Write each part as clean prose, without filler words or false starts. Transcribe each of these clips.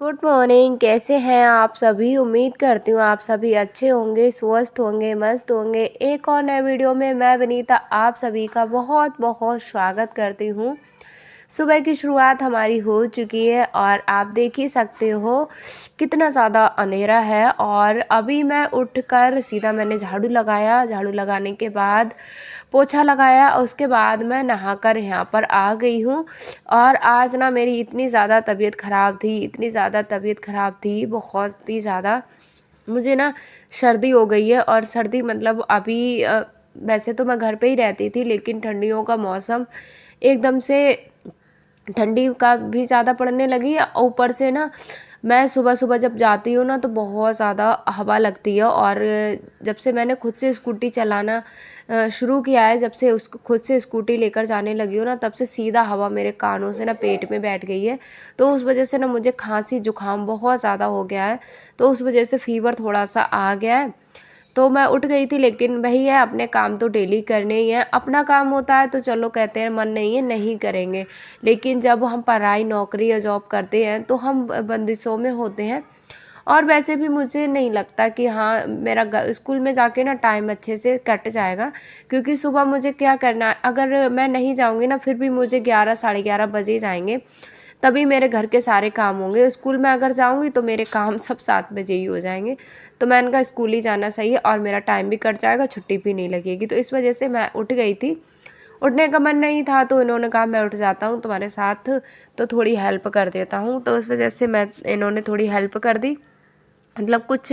Good morning. कैसे हैं आप सभी? उम्मीद करती हूँ आप सभी अच्छे होंगे, स्वस्थ होंगे, मस्त होंगे। एक और नए वीडियो में मैं विनीता आप सभी का बहुत बहुत स्वागत करती हूँ। सुबह की शुरुआत हमारी हो चुकी है और आप देख ही सकते हो कितना ज़्यादा अंधेरा है। और अभी मैं उठकर सीधा मैंने झाड़ू लगाया, झाड़ू लगाने के बाद पोछा लगाया और उसके बाद मैं नहाकर यहाँ पर आ गई हूँ। और आज ना मेरी इतनी ज़्यादा तबीयत ख़राब थी, इतनी ज़्यादा तबीयत ख़राब थी, बहुत ही ज़्यादा। मुझे ना सर्दी हो गई है और सर्दी मतलब अभी वैसे तो मैं घर पे ही रहती थी, लेकिन ठंडियों का मौसम एकदम से ठंडी का भी ज़्यादा पड़ने लगी। ऊपर से ना मैं सुबह सुबह जब जाती हूँ ना तो बहुत ज़्यादा हवा लगती है। और जब से मैंने खुद से स्कूटी चलाना शुरू किया है, जब से उसको खुद से स्कूटी लेकर जाने लगी हूँ ना, तब से सीधा हवा मेरे कानों से ना पेट में बैठ गई है। तो उस वजह से ना मुझे खांसी जुकाम बहुत ज़्यादा हो गया है। तो उस वजह से फ़ीवर थोड़ा सा आ गया है। तो मैं उठ गई थी, लेकिन वही है, अपने काम तो डेली करने ही हैं। अपना काम होता है तो चलो कहते हैं मन नहीं है नहीं करेंगे, लेकिन जब हम पढ़ाई नौकरी या जॉब करते हैं तो हम बंदिशों में होते हैं। और वैसे भी मुझे नहीं लगता कि हाँ मेरा स्कूल में जाके ना टाइम अच्छे से कट जाएगा, क्योंकि सुबह मुझे क्या करना है, अगर मैं नहीं जाऊँगी ना फिर भी मुझे 11 साढ़े 11 बजे ही जाएंगे, तभी मेरे घर के सारे काम होंगे। स्कूल में अगर जाऊँगी तो मेरे काम सब 7 बजे ही हो जाएंगे। तो मैंने कहा स्कूल ही जाना सही है और मेरा टाइम भी कट जाएगा, छुट्टी भी नहीं लगेगी। तो इस वजह से मैं उठ गई थी। उठने का मन नहीं था तो इन्होंने कहा मैं उठ जाता हूँ तुम्हारे साथ, तो थोड़ी हेल्प कर देता हूँ। तो उस वजह से इन्होंने थोड़ी हेल्प कर दी। मतलब कुछ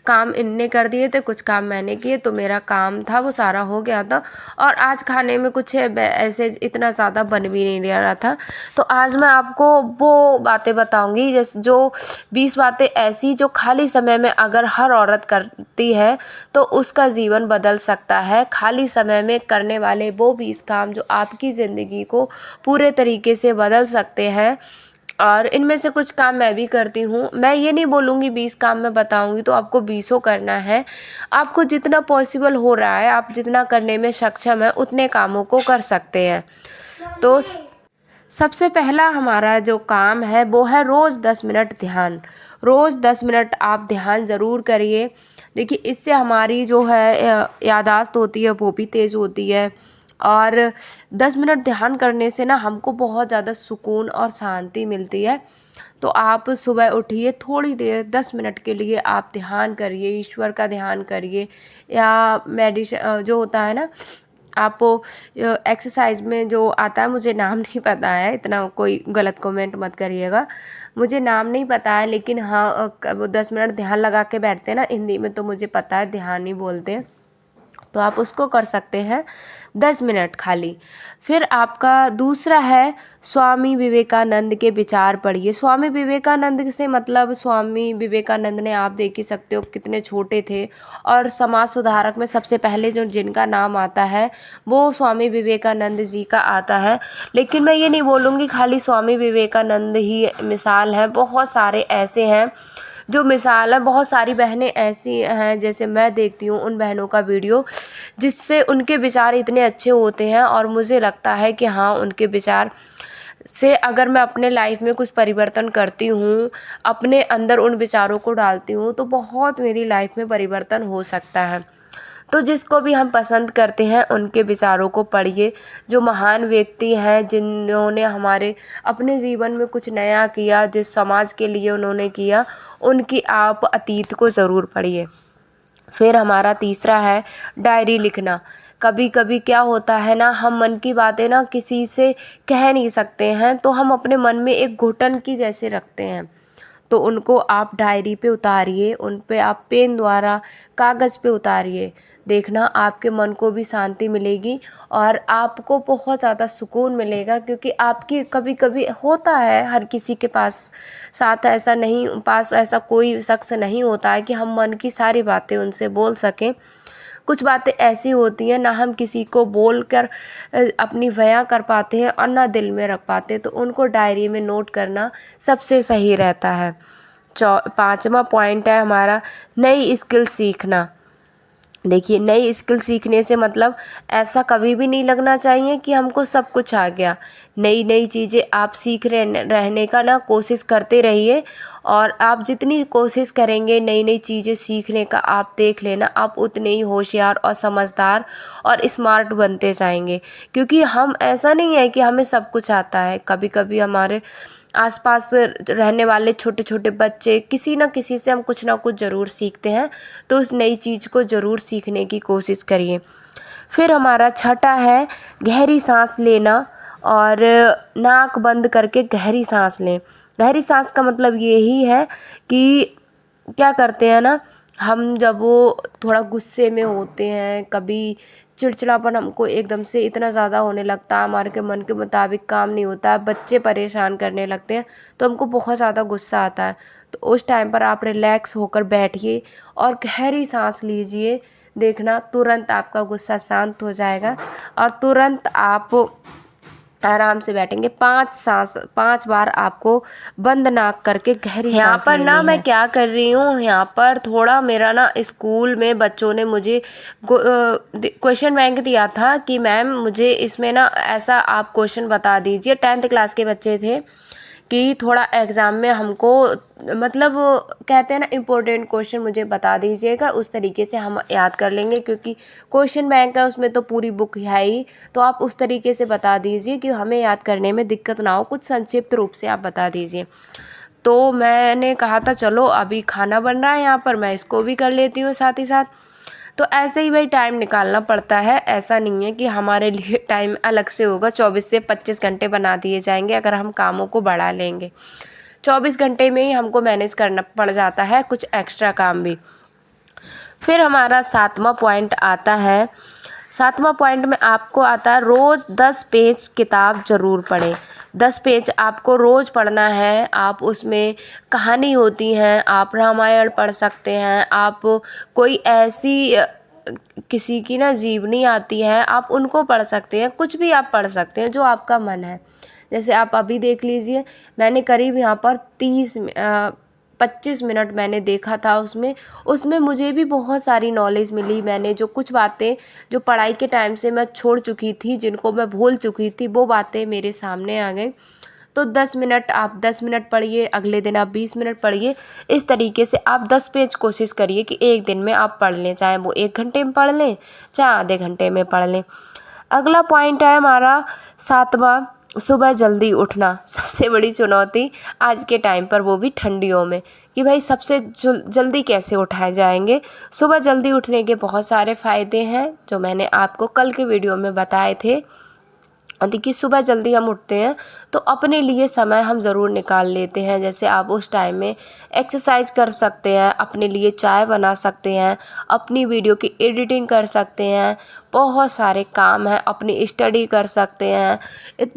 काम इनने कर दिए थे, कुछ काम मैंने किए, तो मेरा काम था वो सारा हो गया था। और आज खाने में कुछ ऐसे इतना ज़्यादा बन भी नहीं रहा था। तो आज मैं आपको वो बातें बताऊंगी जैसे जो 20 बातें ऐसी जो खाली समय में अगर हर औरत करती है तो उसका जीवन बदल सकता है। खाली समय में करने वाले वो 20 काम जो आपकी ज़िंदगी को पूरे तरीके से बदल सकते हैं। और इनमें से कुछ काम मैं भी करती हूँ। मैं ये नहीं बोलूँगी 20 काम मैं बताऊँगी तो आपको 20 करना है। आपको जितना पॉसिबल हो रहा है, आप जितना करने में सक्षम है उतने कामों को कर सकते हैं। तो सबसे पहला हमारा जो काम है वो है रोज़ 10 मिनट ध्यान। रोज़ 10 मिनट आप ध्यान ज़रूर करिए। देखिए इससे हमारी जो है याददाश्त होती है वो भी तेज़ होती है। और 10 मिनट ध्यान करने से ना हमको बहुत ज़्यादा सुकून और शांति मिलती है। तो आप सुबह उठिए, थोड़ी देर 10 मिनट के लिए आप ध्यान करिए, ईश्वर का ध्यान करिए। या जो होता है ना, आप एक्सरसाइज में जो आता है, मुझे नाम नहीं पता है, इतना कोई गलत कमेंट मत करिएगा, मुझे नाम नहीं पता है। लेकिन हाँ वो 10 मिनट ध्यान लगा के बैठते हैं ना, हिंदी में तो मुझे पता है ध्यान ही बोलते हैं। तो आप उसको कर सकते हैं 10 मिनट खाली। फिर आपका दूसरा है स्वामी विवेकानंद के विचार पढ़िए। स्वामी विवेकानंद से मतलब स्वामी विवेकानंद ने, आप देख ही सकते हो कितने छोटे थे, और समाज सुधारक में सबसे पहले जो जिनका नाम आता है वो स्वामी विवेकानंद जी का आता है। लेकिन मैं ये नहीं बोलूँगी खाली स्वामी विवेकानंद ही मिसाल है, बहुत सारे ऐसे हैं जो मिसाल है। बहुत सारी बहनें ऐसी हैं, जैसे मैं देखती हूँ उन बहनों का वीडियो, जिससे उनके विचार इतने अच्छे होते हैं और मुझे लगता है कि हाँ उनके विचार से अगर मैं अपने लाइफ में कुछ परिवर्तन करती हूँ, अपने अंदर उन विचारों को डालती हूँ, तो बहुत मेरी लाइफ में परिवर्तन हो सकता है। तो जिसको भी हम पसंद करते हैं उनके विचारों को पढ़िए। जो महान व्यक्ति हैं जिन्होंने हमारे अपने जीवन में कुछ नया किया, जिस समाज के लिए उन्होंने किया, उनकी आप अतीत को ज़रूर पढ़िए। फिर हमारा तीसरा है डायरी लिखना। कभी कभी क्या होता है ना, हम मन की बातें ना किसी से कह नहीं सकते हैं, तो हम अपने मन में एक घुटन की जैसे रखते हैं, तो उनको आप डायरी पे उतारिए, उन पे आप पेन द्वारा कागज़ पे उतारिए। देखना आपके मन को भी शांति मिलेगी और आपको बहुत ज़्यादा सुकून मिलेगा। क्योंकि आपकी कभी कभी होता है, हर किसी के पास ऐसा कोई शख्स नहीं होता है कि हम मन की सारी बातें उनसे बोल सकें। कुछ बातें ऐसी होती हैं ना हम किसी को बोल कर अपनी बयां कर पाते हैं और ना दिल में रख पाते, तो उनको डायरी में नोट करना सबसे सही रहता है। पाँचवा पॉइंट है हमारा नई स्किल सीखना। देखिए, नई स्किल सीखने से मतलब ऐसा कभी भी नहीं लगना चाहिए कि हमको सब कुछ आ गया। नई नई चीज़ें आप सीख रहे रहने का ना कोशिश करते रहिए, और आप जितनी कोशिश करेंगे नई नई चीज़ें सीखने का, आप देख लेना आप उतने ही होशियार और समझदार और स्मार्ट बनते जाएंगे। क्योंकि हम, ऐसा नहीं है कि हमें सब कुछ आता है, कभी कभी हमारे आसपास रहने वाले छोटे छोटे बच्चे किसी न किसी से हम कुछ ना कुछ ज़रूर सीखते हैं। तो उस नई चीज़ को ज़रूर सीखने की कोशिश करिए। फिर हमारा छठा है गहरी सांस लेना, और नाक बंद करके गहरी सांस लें। गहरी सांस का मतलब यही है कि क्या करते हैं ना, हम जब वो थोड़ा गुस्से में होते हैं, कभी चिड़चिड़ापन हमको एकदम से इतना ज़्यादा होने लगता है, हमारे के मन के मुताबिक काम नहीं होता है, बच्चे परेशान करने लगते हैं, तो हमको बहुत ज़्यादा गुस्सा आता है। तो उस टाइम पर आप रिलैक्स होकर बैठिए और गहरी सांस लीजिए। देखना तुरंत आपका गुस्सा शांत हो जाएगा और तुरंत आप आराम से बैठेंगे। 5 बार आपको बंद नाक करके गहरी यहाँ सांस पर लेनी ना है। मैं क्या कर रही हूँ, यहाँ पर थोड़ा मेरा ना स्कूल में बच्चों ने मुझे क्वेश्चन बैंक दिया था कि मैम मुझे इसमें ना ऐसा आप क्वेश्चन बता दीजिए। 10th क्लास के बच्चे थे कि थोड़ा एग्ज़ाम में हमको मतलब कहते हैं ना इम्पोर्टेंट क्वेश्चन मुझे बता दीजिएगा, उस तरीके से हम याद कर लेंगे, क्योंकि क्वेश्चन बैंक है उसमें तो पूरी बुक है ही। तो आप उस तरीके से बता दीजिए कि हमें याद करने में दिक्कत ना हो, कुछ संक्षिप्त रूप से आप बता दीजिए। तो मैंने कहा था चलो अभी खाना बन रहा है यहाँ पर, मैं इसको भी कर लेती हूँ साथ ही साथ। तो ऐसे ही भाई टाइम निकालना पड़ता है, ऐसा नहीं है कि हमारे लिए टाइम अलग से होगा। 24 से 25 घंटे बना दिए जाएंगे अगर हम कामों को बढ़ा लेंगे। 24 घंटे में ही हमको मैनेज करना पड़ जाता है कुछ एक्स्ट्रा काम भी। फिर हमारा 7वां पॉइंट आता है। 7वां पॉइंट में आपको आता है रोज़ 10 पेज किताब ज़रूर पढ़ें। 10 पेज आपको रोज़ पढ़ना है। आप उसमें कहानी होती हैं, आप रामायण पढ़ सकते हैं, आप कोई ऐसी किसी की ना जीवनी आती है, आप उनको पढ़ सकते हैं। कुछ भी आप पढ़ सकते हैं जो आपका मन है। जैसे आप अभी देख लीजिए, मैंने करीब यहाँ पर 25 मिनट मैंने देखा था उसमें मुझे भी बहुत सारी नॉलेज मिली। मैंने जो कुछ बातें जो पढ़ाई के टाइम से मैं छोड़ चुकी थी, जिनको मैं भूल चुकी थी, वो बातें मेरे सामने आ गई। तो 10 मिनट आप 10 मिनट पढ़िए, अगले दिन आप 20 मिनट पढ़िए। इस तरीके से आप 10 पेज कोशिश करिए कि एक दिन में आप पढ़ लें, चाहे वो 1 घंटे में पढ़ लें, चाहे आधे घंटे में पढ़ लें। अगला पॉइंट है हमारा 7वां, सुबह जल्दी उठना। सबसे बड़ी चुनौती आज के टाइम पर, वो भी ठंडियों में, कि भाई सबसे जल्दी कैसे उठाए जाएंगे। सुबह जल्दी उठने के बहुत सारे फ़ायदे हैं जो मैंने आपको कल के वीडियो में बताए थे। देखिए, सुबह जल्दी हम उठते हैं तो अपने लिए समय हम ज़रूर निकाल लेते हैं। जैसे आप उस टाइम में एक्सरसाइज कर सकते हैं, अपने लिए चाय बना सकते हैं, अपनी वीडियो की एडिटिंग कर सकते हैं, बहुत सारे काम हैं, अपनी स्टडी कर सकते हैं,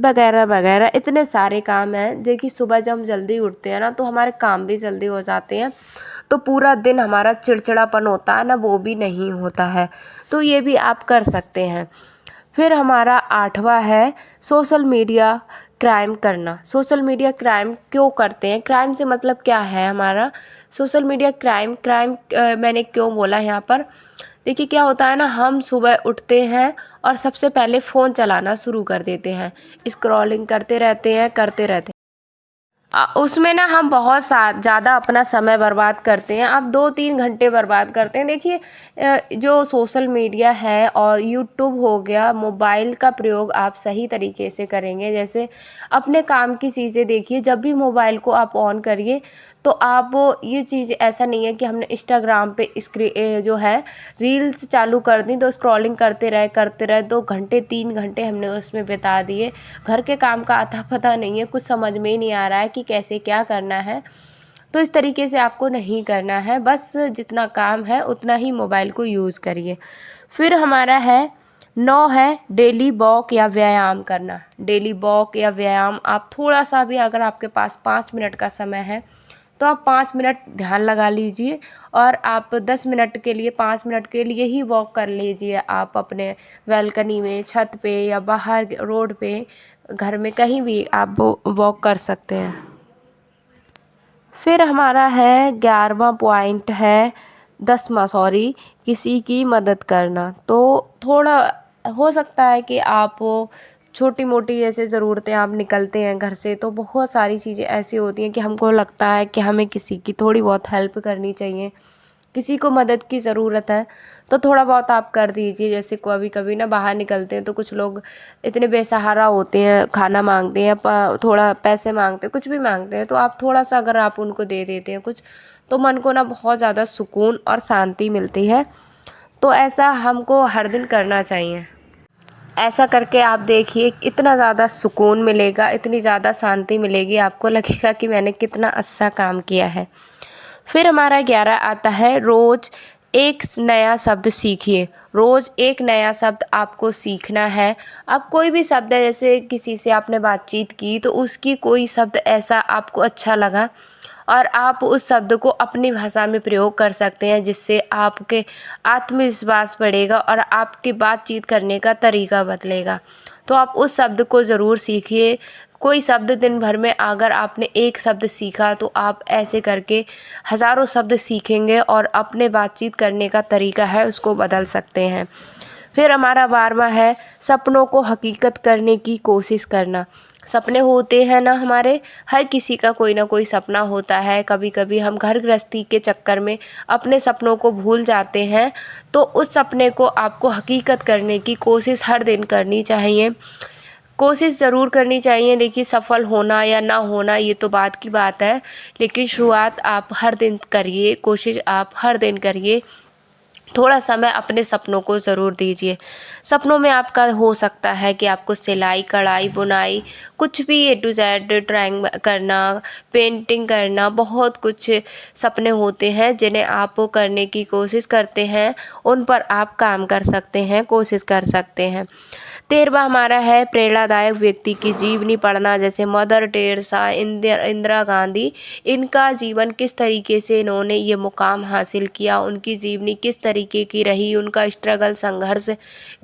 वगैरह वगैरह इतने सारे काम हैं। देखिए, सुबह जब हम जल्दी उठते हैं ना तो हमारे काम भी जल्दी हो जाते हैं, तो पूरा दिन हमारा चिड़चिड़ापन होता है ना, वो भी नहीं होता है। तो ये भी आप कर सकते हैं। फिर हमारा 8वां है सोशल मीडिया क्राइम करना। सोशल मीडिया क्राइम क्यों करते हैं, क्राइम से मतलब क्या है हमारा सोशल मीडिया क्राइम। मैंने क्यों बोला यहाँ पर, देखिए क्या होता है ना, हम सुबह उठते हैं और सबसे पहले फ़ोन चलाना शुरू कर देते हैं, स्क्रॉलिंग करते रहते हैं। उसमें ना हम बहुत ज़्यादा अपना समय बर्बाद करते हैं। आप 2-3 घंटे बर्बाद करते हैं। देखिए, जो सोशल मीडिया है और यूट्यूब हो गया, मोबाइल का प्रयोग आप सही तरीके से करेंगे। जैसे अपने काम की चीज़ें देखिए, जब भी मोबाइल को आप ऑन करिए तो आप ये चीज़, ऐसा नहीं है कि हमने इंस्टाग्राम पे जो है रील्स चालू कर दी तो स्क्रॉलिंग करते रहे 2 घंटे 3 घंटे हमने उसमें बिता दिए। घर के काम का अता पता नहीं है, कुछ समझ में ही नहीं आ रहा है कि कैसे क्या करना है। तो इस तरीके से आपको नहीं करना है, बस जितना काम है उतना ही मोबाइल को यूज़ करिए। फिर हमारा है 9 है डेली वॉक या व्यायाम करना। डेली वॉक या व्यायाम, आप थोड़ा सा भी, अगर आपके पास 5 मिनट का समय है तो आप 5 मिनट ध्यान लगा लीजिए और आप 10 मिनट के लिए 5 मिनट के लिए ही वॉक कर लीजिए। आप अपने बालकनी में, छत पे या बाहर रोड पे, घर में कहीं भी आप वॉक कर सकते हैं। फिर हमारा है 11वां पॉइंट है 10वां सॉरी, किसी की मदद करना। तो थोड़ा हो सकता है कि आप छोटी मोटी ऐसे ज़रूरतें, आप निकलते हैं घर से तो बहुत सारी चीज़ें ऐसी होती हैं कि हमको लगता है कि हमें किसी की थोड़ी बहुत हेल्प करनी चाहिए, किसी को मदद की ज़रूरत है, तो थोड़ा बहुत आप कर दीजिए। जैसे कभी कभी ना बाहर निकलते हैं तो कुछ लोग इतने बेसहारा होते हैं, खाना मांगते हैं, थोड़ा पैसे मांगते हैं, कुछ भी मांगते हैं, तो आप थोड़ा सा अगर आप उनको दे देते हैं कुछ, तो मन को ना बहुत ज़्यादा सुकून और शांति मिलती है। तो ऐसा हमको हर दिन करना चाहिए। ऐसा करके आप देखिए, इतना ज़्यादा सुकून मिलेगा, इतनी ज़्यादा शांति मिलेगी, आपको लगेगा कि मैंने कितना अच्छा काम किया है। फिर हमारा 11 आता है, रोज़ एक नया शब्द सीखिए। रोज़ एक नया शब्द आपको सीखना है। अब कोई भी शब्द है, जैसे किसी से आपने बातचीत की तो उसकी कोई शब्द ऐसा आपको अच्छा लगा और आप उस शब्द को अपनी भाषा में प्रयोग कर सकते हैं, जिससे आपके आत्मविश्वास बढ़ेगा और आपकी बातचीत करने का तरीका बदलेगा। तो आप उस शब्द को ज़रूर सीखिए। कोई शब्द दिन भर में अगर आपने एक शब्द सीखा तो आप ऐसे करके हज़ारों शब्द सीखेंगे और अपने बातचीत करने का तरीका है उसको बदल सकते हैं। फिर हमारा 12वां है, सपनों को हकीकत करने की कोशिश करना। सपने होते हैं ना हमारे, हर किसी का कोई ना कोई सपना होता है। कभी कभी हम घर गृहस्थी के चक्कर में अपने सपनों को भूल जाते हैं, तो उस सपने को आपको हकीकत करने की कोशिश हर दिन करनी चाहिए। कोशिश ज़रूर करनी चाहिए। देखिए, सफल होना या ना होना ये तो बात की बात है, लेकिन शुरुआत आप हर दिन करिए, कोशिश आप हर दिन करिए। थोड़ा समय अपने सपनों को ज़रूर दीजिए। सपनों में आपका हो सकता है कि आपको सिलाई, कढ़ाई, बुनाई, कुछ भी ए टू जेड, ड्राइंग करना, पेंटिंग करना, बहुत कुछ सपने होते हैं जिन्हें आप करने की कोशिश करते हैं, उन पर आप काम कर सकते हैं, कोशिश कर सकते हैं। 13वां हमारा है, प्रेरणादायक व्यक्ति की जीवनी पढ़ना। जैसे मदर टेरेसा, इंदिरा गांधी, इनका जीवन किस तरीके से इन्होंने ये मुकाम हासिल किया, उनकी जीवनी किस तरीके की रही, उनका स्ट्रगल, संघर्ष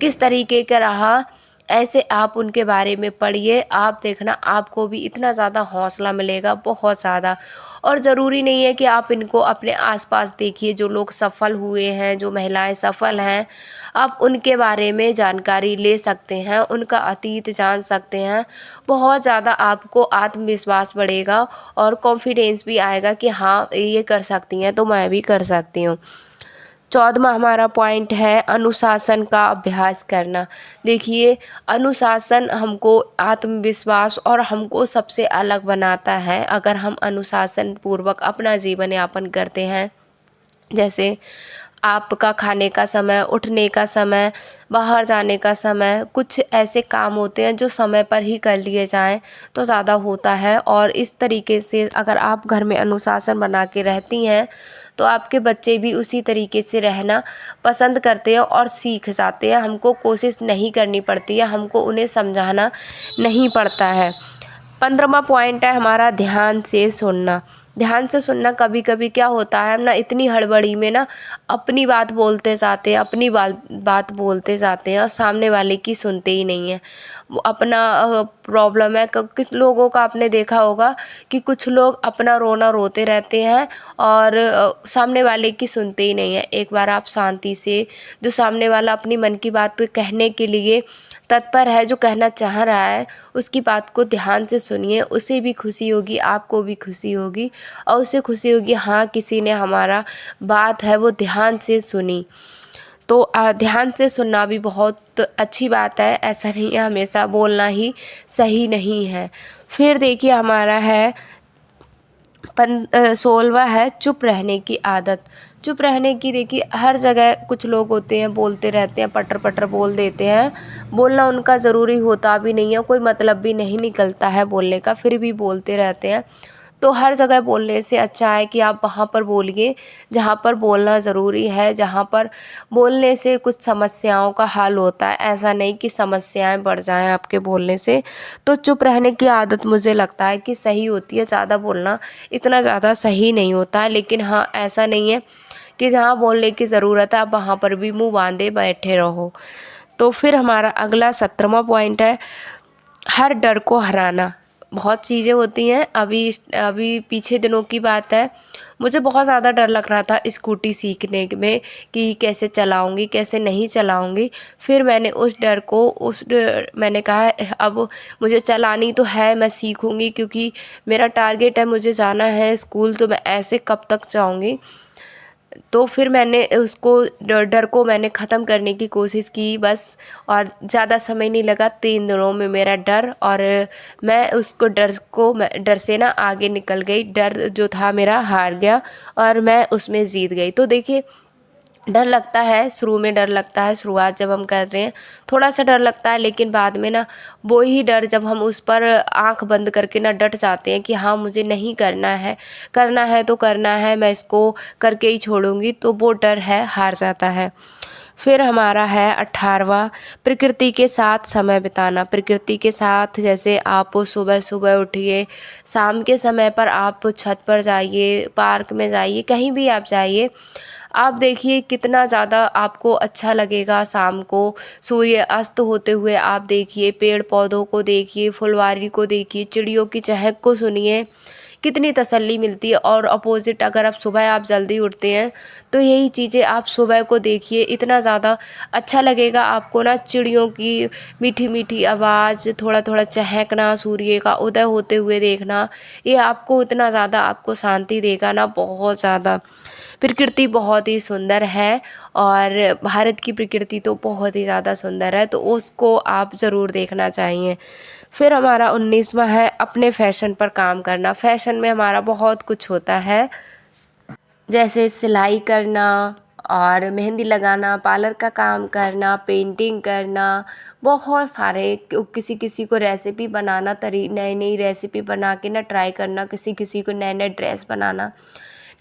किस तरीके का रहा, ऐसे आप उनके बारे में पढ़िए। आप देखना आपको भी इतना ज़्यादा हौसला मिलेगा, बहुत ज़्यादा। और ज़रूरी नहीं है कि आप इनको अपने आसपास देखिए, जो लोग सफल हुए हैं, जो महिलाएं सफल हैं, आप उनके बारे में जानकारी ले सकते हैं, उनका अतीत जान सकते हैं। बहुत ज़्यादा आपको आत्मविश्वास बढ़ेगा और कॉन्फिडेंस भी आएगा कि हाँ, ये कर सकती हैं तो मैं भी कर सकती हूँ। 14वां हमारा पॉइंट है, अनुशासन का अभ्यास करना। देखिए, अनुशासन हमको आत्मविश्वास और हमको सबसे अलग बनाता है। अगर हम अनुशासन पूर्वक अपना जीवन यापन करते हैं, जैसे आपका खाने का समय, उठने का समय, बाहर जाने का समय, कुछ ऐसे काम होते हैं जो समय पर ही कर लिए जाएं तो ज़्यादा होता है। और इस तरीके से अगर आप घर में अनुशासन बना के रहती हैं तो आपके बच्चे भी उसी तरीके से रहना पसंद करते हैं और सीख जाते हैं। हमको कोशिश नहीं करनी पड़ती है, हमको उन्हें समझाना नहीं पड़ता है। 15वां पॉइंट है हमारा, ध्यान से सुनना। ध्यान से सुनना, कभी कभी क्या होता है, हम ना इतनी हड़बड़ी में ना अपनी बात बोलते जाते हैं, अपनी बात बोलते जाते हैं और सामने वाले की सुनते ही नहीं है। वो अपना प्रॉब्लम है। कुछ लोगों का आपने देखा होगा कि कुछ लोग अपना रोना रोते रहते हैं और सामने वाले की सुनते ही नहीं है। एक बार आप शांति से, जो सामने वाला अपनी मन की बात कहने के लिए तत्पर है, जो कहना चाह रहा है, उसकी बात को ध्यान से सुनिए। उसे भी खुशी होगी, आपको भी खुशी होगी और उसे खुशी होगी, हाँ, किसी ने हमारा बात है वो ध्यान से सुनी। तो ध्यान से सुनना भी बहुत अच्छी बात है। ऐसा नहीं है हमेशा बोलना ही सही नहीं है। फिर देखिए हमारा है 16वां है, चुप रहने की आदत। चुप रहने की, देखिए हर जगह कुछ लोग होते हैं बोलते रहते हैं, पटर पटर बोल देते हैं। बोलना उनका ज़रूरी होता भी नहीं है, कोई मतलब भी नहीं निकलता है बोलने का, फिर भी बोलते रहते हैं। तो हर जगह बोलने से अच्छा है कि आप वहाँ पर बोलिए जहाँ पर बोलना ज़रूरी है, जहाँ पर बोलने से कुछ समस्याओं का हल होता है। ऐसा नहीं कि समस्याएं बढ़ जाएं आपके बोलने से। तो चुप रहने की आदत मुझे लगता है कि सही होती है। ज़्यादा बोलना इतना ज़्यादा सही नहीं होता है, लेकिन हाँ, ऐसा नहीं है कि जहाँ बोलने की ज़रूरत है आप वहाँ पर भी मुंह बांधे बैठे रहो। तो फिर हमारा अगला 17वां पॉइंट है, हर डर को हराना। बहुत चीज़ें होती हैं। अभी पीछे दिनों की बात है, मुझे बहुत ज़्यादा डर लग रहा था स्कूटी सीखने में कि कैसे चलाऊँगी, कैसे नहीं चलाऊँगी। फिर मैंने मैंने कहा अब मुझे चलानी तो है, मैं सीखूँगी, क्योंकि मेरा टारगेट है, मुझे जाना है स्कूल, तो मैं ऐसे कब तक जाऊँगी। तो फिर मैंने उसको डर को मैंने ख़त्म करने की कोशिश की बस, और ज़्यादा समय नहीं लगा, 3 दिनों में मेरा डर, और मैं उसको डर से ना आगे निकल गई। डर जो था मेरा हार गया और मैं उसमें जीत गई। तो देखिए, डर लगता है, शुरू में डर लगता है, शुरुआत जब हम कर रहे हैं थोड़ा सा डर लगता है, लेकिन बाद में ना वो ही डर, जब हम उस पर आंख बंद करके ना डट जाते हैं कि हाँ मुझे नहीं करना है तो करना है, मैं इसको करके ही छोड़ूंगी, तो वो डर है हार जाता है। फिर हमारा है 18वां, प्रकृति के साथ समय बिताना। प्रकृति के साथ, जैसे आप सुबह सुबह उठिए, शाम के समय पर आप छत पर जाइए, पार्क में जाइए, कहीं भी आप जाइए, आप देखिए कितना ज़्यादा आपको अच्छा लगेगा। शाम को सूर्य अस्त होते हुए आप देखिए, पेड़ पौधों को देखिए, फुलवारी को देखिए, चिड़ियों की चहक को सुनिए, कितनी तसल्ली मिलती है। और अपोजिट, अगर आप सुबह आप जल्दी उठते हैं तो यही चीज़ें आप सुबह को देखिए, इतना ज़्यादा अच्छा लगेगा आपको ना। चिड़ियों की मीठी मीठी आवाज़, थोड़ा थोड़ा चहकना, सूर्य का उदय होते हुए देखना, ये आपको इतना ज़्यादा आपको शांति देगा ना, बहुत ज़्यादा। प्रकृति बहुत ही सुंदर है, और भारत की प्रकृति तो बहुत ही ज़्यादा सुंदर है, तो उसको आप ज़रूर देखना चाहिए। फिर हमारा 19वां है, अपने फैशन पर काम करना। फैशन में हमारा बहुत कुछ होता है, जैसे सिलाई करना और मेहंदी लगाना, पार्लर का काम करना, पेंटिंग करना, बहुत सारे, किसी किसी को रेसिपी बनाना, नई नई रेसिपी बना के ना ट्राई करना, किसी किसी को नए नए ड्रेस बनाना,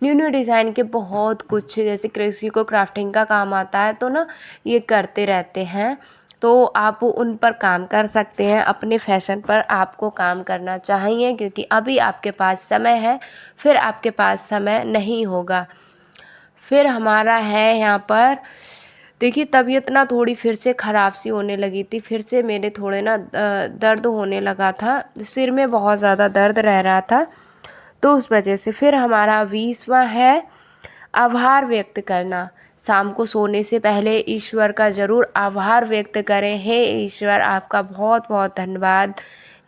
न्यू न्यू डिज़ाइन के बहुत कुछ, जैसे किसी को क्राफ्टिंग का काम आता है तो ना ये करते रहते हैं। तो आप उन पर काम कर सकते हैं, अपने फैशन पर आपको काम करना चाहिए, क्योंकि अभी आपके पास समय है, फिर आपके पास समय नहीं होगा। फिर हमारा है यहाँ पर, देखिए, तबीयत ना थोड़ी फिर से ख़राब सी होने लगी थी, फिर से मेरे थोड़े ना दर्द होने लगा था, सिर में बहुत ज़्यादा दर्द रह रहा था, तो उस वजह से। फिर हमारा 20वां है, आभार व्यक्त करना। शाम को सोने से पहले ईश्वर का ज़रूर आभार व्यक्त करें। हे ईश्वर, आपका बहुत बहुत धन्यवाद,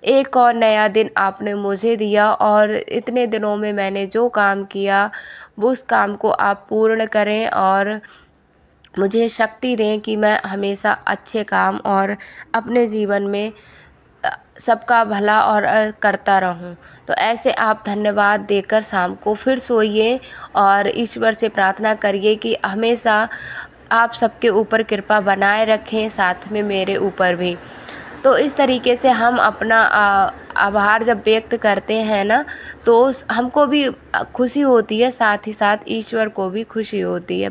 एक और नया दिन आपने मुझे दिया, और इतने दिनों में मैंने जो काम किया वो उस काम को आप पूर्ण करें, और मुझे शक्ति दें कि मैं हमेशा अच्छे काम और अपने जीवन में सबका भला और करता रहूं। तो ऐसे आप धन्यवाद देकर शाम को फिर सोइए, और ईश्वर से प्रार्थना करिए कि हमेशा आप सबके ऊपर कृपा बनाए रखें, साथ में मेरे ऊपर भी। तो इस तरीके से हम अपना आभार जब व्यक्त करते हैं ना, तो हमको भी खुशी होती है, साथ ही साथ ईश्वर को भी खुशी होती है।